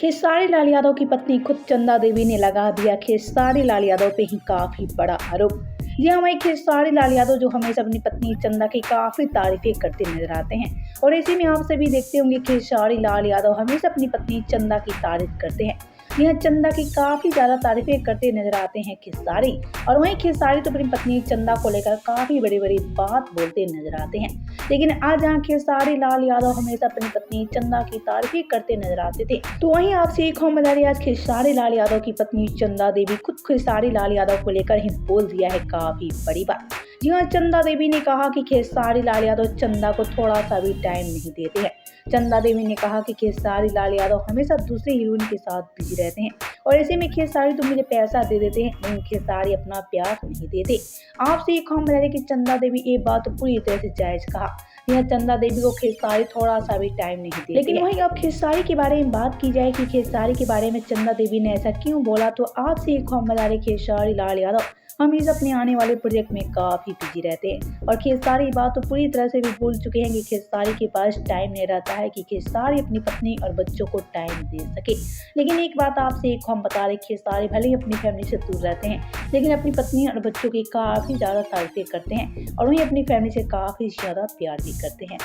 खेसारी लाल यादव की पत्नी खुद चंदा देवी ने लगा दिया खेसारी लाल यादव पे ही काफी बड़ा आरोप। जी हाँ, वहीं खेसारी लाल यादव जो हमेशा अपनी पत्नी चंदा की काफी तारीफें करते नजर आते हैं और ऐसे में आप सभी देखते होंगे खेसारी लाल यादव हमेशा अपनी पत्नी चंदा की तारीफ करते हैं। यह चंदा की काफी ज्यादा तारीफें करते नजर आते हैं खेसारी। और वहीं खेसारी तो अपनी पत्नी चंदा को लेकर काफी बड़ी बड़ी बात बोलते नजर आते हैं। लेकिन आज जहाँ खेसारी लाल यादव हमेशा अपनी पत्नी चंदा की तारीफें करते नजर आते थे, तो वहीं आपसे एक खबर बता रही, आज खेसारी लाल यादव की पत्नी चंदा देवी खुद खेसारी लाल यादव को लेकर ही बोल दिया है काफी बड़ी बात। जी हाँ, चंदा देवी ने कहा कि खेसारी लाल यादव चंदा को थोड़ा सा भी टाइम नहीं देते हैं। चंदा देवी ने कहा कि खेसारी लाल यादव हमेशा दूसरे हीरोइन के साथ बिजी रहते हैं और ऐसे में खेसारी तो मुझे पैसा दे देते हैं, लेकिन खेसारी अपना प्यार नहीं देते। आपसे एक हम बता दें कि चंदा देवी ये बात पूरी तरह से जायज कहा। यह चंदा देवी को खेसारी थोड़ा सा भी टाइम नहीं देती। लेकिन वहीं अब खेसारी के बारे में बात की जाए कि खेसारी के बारे में चंदा देवी ने ऐसा क्यों बोला, तो आपसे एक हम बता दें खेसारी लाल यादव हमेशा अपने आने वाले प्रोजेक्ट में काफी बिजी रहते हैं और खेसारी बात तो पूरी तरह से भी भूल चुके हैं कि खेसारी के पास टाइम नहीं रहता है कि खेसारी अपनी पत्नी और बच्चों को टाइम दे सके। लेकिन एक बात आपसे एक हम बता रहे, खेसारी भले ही अपनी फैमिली से दूर रहते हैं लेकिन अपनी पत्नी और बच्चों की काफी ज्यादा तारीफें करते हैं और वहीं अपनी फैमिली से काफी ज्यादा प्यार भी करते हैं।